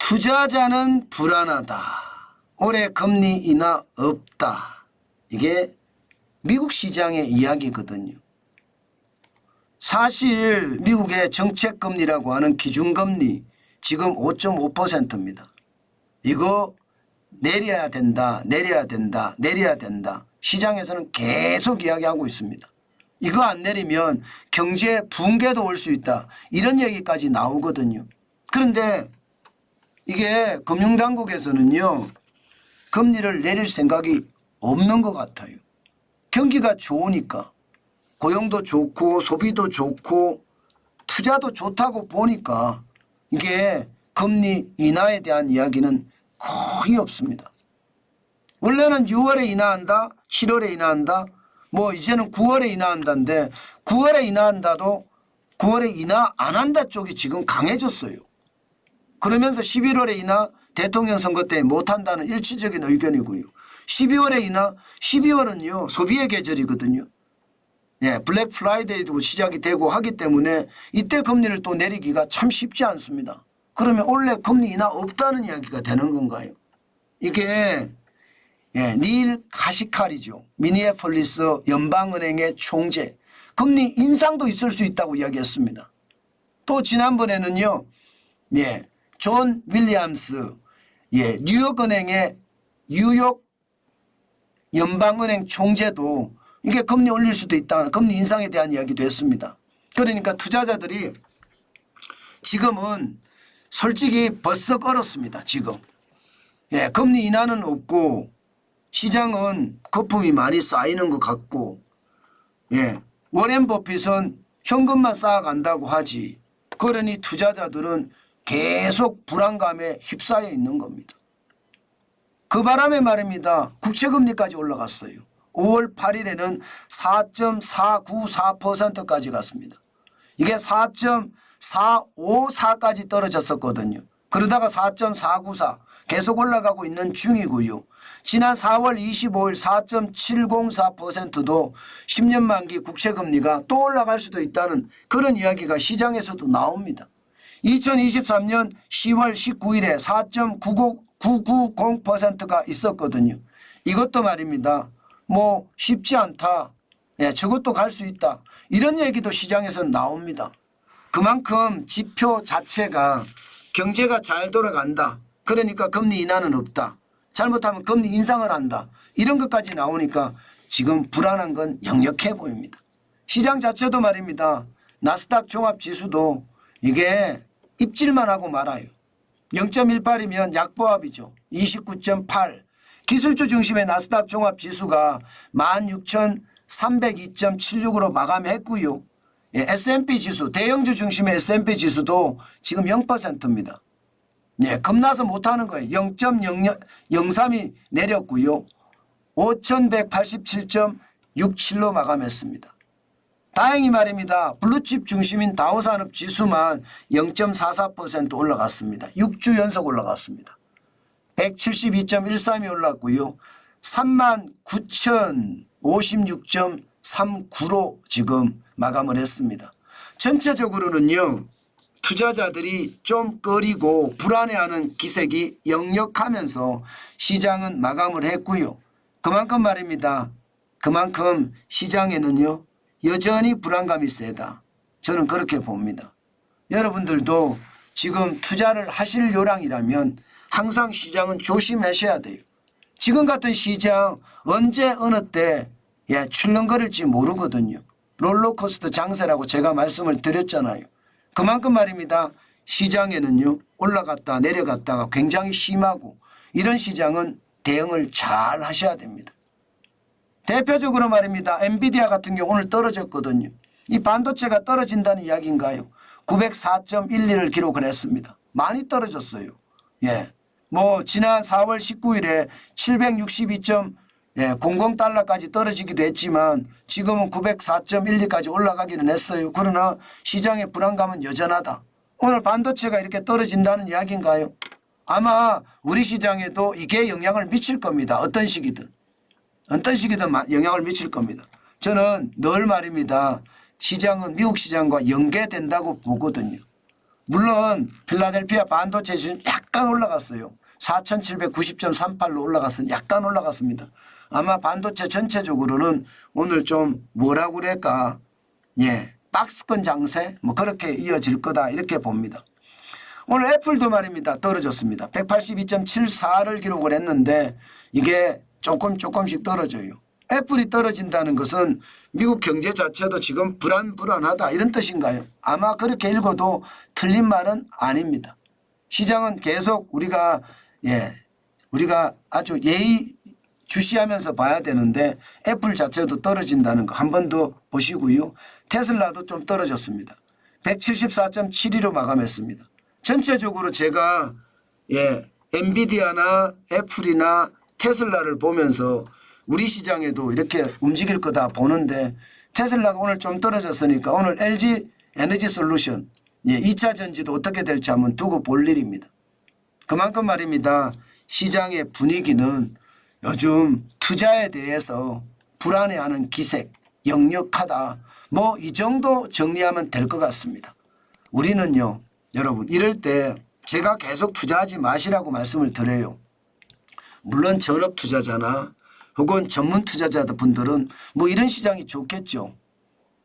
투자자는 불안하다. 올해 금리 인하 없다. 이게 미국 시장의 이야기거든요. 사실 미국의 정책금리라고 하는 기준금리 지금 5.5%입니다. 이거 내려야 된다, 내려야 된다, 내려야 된다. 시장에서는 계속 이야기하고 있습니다. 이거 안 내리면 경제 붕괴도 올 수 있다. 이런 얘기까지 나오거든요. 그런데 이게 금융당국에서는요. 금리를 내릴 생각이 없는 것 같아요. 경기가 좋으니까 고용도 좋고 소비도 좋고 투자도 좋다고 보니까 이게 금리 인하에 대한 이야기는 거의 없습니다. 원래는 6월에 인하한다, 7월에 인하한다, 뭐 이제는 9월에 인하한다인데 9월에 인하한다도 9월에 인하 안 한다 쪽이 지금 강해졌어요. 그러면서 11월에 인하 대통령 선거 때 못한다는 일치적인 의견이고요. 12월에 인하 12월은요 소비의 계절이거든요. 예, 블랙 프라이데이도 시작이 되고 하기 때문에 이때 금리를 또 내리기가 참 쉽지 않습니다. 그러면 원래 금리 인하 없다는 이야기가 되는 건가요? 이게 닐 카시칼이죠. 미니애폴리스 연방은행의 총재. 금리 인상도 있을 수 있다고 이야기했습니다. 또 지난번에는요. 존 윌리엄스 뉴욕은행의 뉴욕 연방은행 총재도 이게 금리 올릴 수도 있다. 금리 인상에 대한 이야기도 했습니다. 그러니까 투자자들이 지금은 솔직히 벌써 얼었습니다. 지금. 금리 인하는 없고 시장은 거품이 많이 쌓이는 것 같고 워렌 버핏은 현금만 쌓아간다고 하지. 그러니 투자자들은 계속 불안감에 휩싸여 있는 겁니다. 그 바람에 말입니다. 국채금리까지 올라갔어요. 5월 8일에는 4.494%까지 갔습니다. 이게 4.454까지 떨어졌었거든요. 그러다가 4.494 계속 올라가고 있는 중이고요. 지난 4월 25일 4.704%도 10년 만기 국채금리가 또 올라갈 수도 있다는 그런 이야기가 시장에서도 나옵니다. 2023년 10월 19일에 4.990%가 있었거든요. 이것도 말입니다. 뭐 쉽지 않다. 저것도 갈 수 있다. 이런 얘기도 시장에서 나옵니다. 그만큼 지표 자체가 경제가 잘 돌아간다. 그러니까 금리 인하는 없다. 잘못하면 금리 인상을 한다. 이런 것까지 나오니까 지금 불안한 건 역력해 보입니다. 시장 자체도 말입니다. 나스닥 종합지수도 이게 입질만 하고 말아요. 0.18이면 약보합이죠. 29.8. 기술주 중심의 나스닥 종합지수가 16,302.76으로 마감했고요. S&P 지수, 대형주 중심의 S&P 지수도 지금 0%입니다. 겁나서 못하는 거예요. 0.03이 내렸고요. 5,187.67로 마감했습니다. 다행히 말입니다. 블루칩 중심인 다우산업 지수만 0.44% 올라갔습니다. 6주 연속 올라갔습니다. 172.13이 올랐고요. 39,056.39로 지금 마감을 했습니다. 전체적으로는요. 투자자들이 좀 꺼리고 불안해하는 기색이 역력하면서 시장은 마감을 했고요. 그만큼 말입니다. 그만큼 시장에는요. 여전히 불안감이 세다. 저는 그렇게 봅니다. 여러분들도 지금 투자를 하실 요량이라면 항상 시장은 조심하셔야 돼요. 지금 같은 시장 언제 어느 때 출렁거릴지 모르거든요. 롤러코스터 장세라고 제가 말씀을 드렸잖아요. 그만큼 말입니다. 시장에는요. 올라갔다 내려갔다가 굉장히 심하고 이런 시장은 대응을 잘 하셔야 됩니다. 대표적으로 말입니다. 엔비디아 같은 경우 오늘 떨어졌거든요. 이 반도체가 떨어진다는 이야기인가요? 904.12를 기록을 했습니다. 많이 떨어졌어요. 뭐 지난 4월 19일에 762.00달러까지 떨어지기도 했지만 지금은 904.12까지 올라가기는 했어요. 그러나 시장의 불안감은 여전하다. 오늘 반도체가 이렇게 떨어진다는 이야기인가요? 아마 우리 시장에도 이게 영향을 미칠 겁니다. 어떤 시기든 영향을 미칠 겁니다. 저는 늘 말입니다. 시장은 미국 시장과 연계된다고 보거든요. 물론 필라델피아 반도체 지수는 약간 약간 올라갔어요. 4,790.38로 올라갔으니 약간 올라갔습니다. 아마 반도체 전체적으로는 오늘 좀 뭐라고 그럴까, 예, 박스권 장세 뭐 그렇게 이어질 거다 이렇게 봅니다. 오늘 애플도 말입니다. 떨어졌습니다. 182.74를 기록을 했는데 이게 조금씩 떨어져요. 애플이 떨어진다는 것은 미국 경제 자체도 지금 불안하다 이런 뜻인가요? 아마 그렇게 읽어도 틀린 말은 아닙니다. 시장은 계속 우리가 아주 주시하면서 봐야 되는데 애플 자체도 떨어진다는 거 한 번 더 보시고요. 테슬라도 좀 떨어졌습니다. 174.72로 마감했습니다. 전체적으로 제가 엔비디아나 애플이나 테슬라를 보면서 우리 시장에도 이렇게 움직일 거다 보는데 테슬라가 오늘 좀 떨어졌으니까 오늘 LG 에너지 솔루션 2차 전지도 어떻게 될지 한번 두고 볼 일입니다. 그만큼 말입니다. 시장의 분위기는 요즘 투자에 대해서 불안해하는 기색 역력하다. 뭐 이 정도 정리하면 될 것 같습니다. 우리는요. 여러분 이럴 때 제가 계속 투자하지 마시라고 말씀을 드려요. 물론 전업 투자자나 혹은 전문 투자자들 분들은 뭐 이런 시장이 좋겠죠.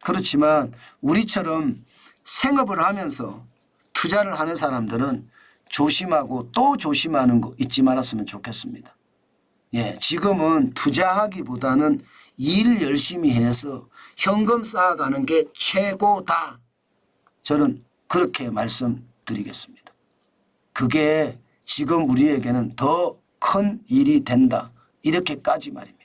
그렇지만 우리처럼 생업을 하면서 투자를 하는 사람들은 조심하고 또 조심하는 거 잊지 말았으면 좋겠습니다. 지금은 투자하기보다는 일 열심히 해서 현금 쌓아가는 게 최고다. 저는 그렇게 말씀드리겠습니다. 그게 지금 우리에게는 더 큰 일이 된다. 이렇게까지 말입니다.